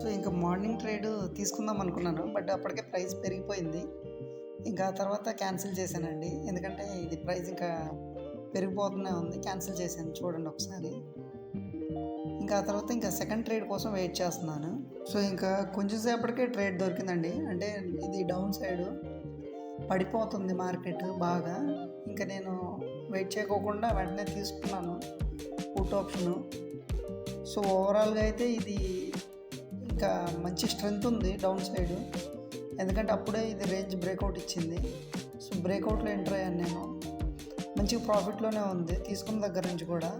So, ఇంక morning trade తీసుకుందాం అనుకున్నాను. బట్ అప్పటికే ప్రైస్ పెరిగిపోయింది. ఇంకా తర్వాత క్యాన్సిల్ చేశానండి. ఎందుకంటే ఇది ప్రైస్ ఇంకా పెరిగిపోతూనే ఉంది. క్యాన్సిల్ చేశాను చూడండి ఒకసారి. ఇంకా ఆ తర్వాత ఇంకా సెకండ్ ట్రేడ్ కోసం వెయిట్ చేస్తున్నాను. సో, ఇంకా కొంచెం సేపటికే ట్రేడ్ దొరికిందండి. అంటే ఇది డౌన్ సైడు పడిపోతుంది మార్కెట్ బాగా. ఇంక నేను వెయిట్ చేయకోకుండా వెంటనే తీసుకున్నాను పుట్ ఆప్షను. సో, ఓవరాల్‌గా అయితే ఇది ఇంకా మంచి స్ట్రెంత్ ఉంది డౌన్ సైడు. ఎందుకంటే అప్పుడే ఇది రేంజ్ బ్రేకౌట్ ఇచ్చింది. సో, బ్రేకౌట్‌లో ఎంటర్ అయ్యాను నేను. మంచిగా ప్రాఫిట్‌లోనే ఉంది తీసుకున్న దగ్గర నుంచి కూడా.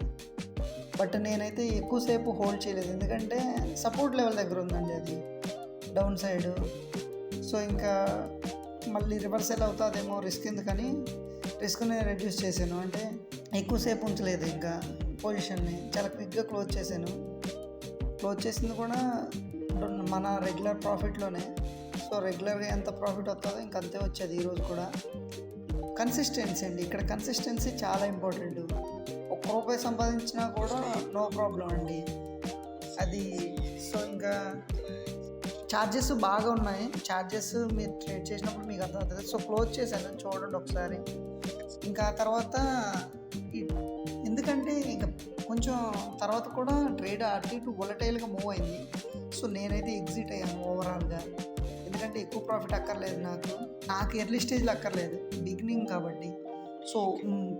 బట్ నేనైతే ఎక్కువ సేపు హోల్డ్ చేయలేదు. ఎందుకంటే సపోర్ట్ లెవెల్ దగ్గర ఉందండి అది డౌన్ సైడు. సో, ఇంకా మళ్ళీ రివర్సల్ అవుతాదేమో రిస్క్ ఎందుకని రిస్క్‌ని రెడ్యూస్ చేశాను. అంటే ఎక్కువ సేపు ఉంచలేదు ఇంకా పొజిషన్‌ని. చాలా క్విక్‌గా క్లోజ్ చేశాను. క్లోజ్ చేసింది కూడా మన రెగ్యులర్ ప్రాఫిట్‌లోనే. సో, రెగ్యులర్‌గా ఎంత ప్రాఫిట్ వస్తుందో ఇంక అంతే వచ్చేది ఈరోజు కూడా. కన్సిస్టెన్సీ అండి. ఇక్కడ కన్సిస్టెన్సీ చాలా ఇంపార్టెంట్. ఒక్క రూపాయి సంపాదించినా కూడా నో ప్రాబ్లమ్ అండి. అది సో, ఇంకా చార్జెస్ బాగా ఉన్నాయి. చార్జెస్ మీరు ట్రేడ్ చేసినప్పుడు మీకు అర్థమవుతది. సో, క్లోజ్ చేశాను చూడండి ఒకసారి. ఇంకా తర్వాత ఈ ఎందుకంటే ఇంక కొంచెం తర్వాత కూడా ట్రేడ్ అటు ఇటు వోలటైల్‌గా మూవ్ అయింది. సో, నేనైతే ఎగ్జిట్ అయ్యాను ఓవరాల్‌గా. ఎందుకంటే ఎక్కువ ప్రాఫిట్ అక్కర్లేదు నాకు. నాకు ఎర్లీ స్టేజ్‌లో అక్కర్లేదు. బిగినింగ్ కాబట్టి. సో,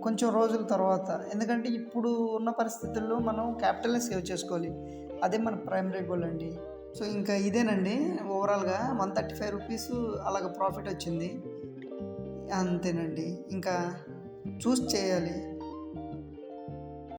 కొంచెం రోజుల తర్వాత ఎందుకంటే ఇప్పుడు ఉన్న పరిస్థితుల్లో మనం క్యాపిటల్‌ని సేవ్ చేసుకోవాలి. అదే మన ప్రైమరీ గోల్ అండి. సో, ఇంకా ఇదేనండి ఓవరాల్‌గా రూ. 135 అలాగ ప్రాఫిట్ వచ్చింది. అంతేనండి. ఇంకా చూసి చేయాలి.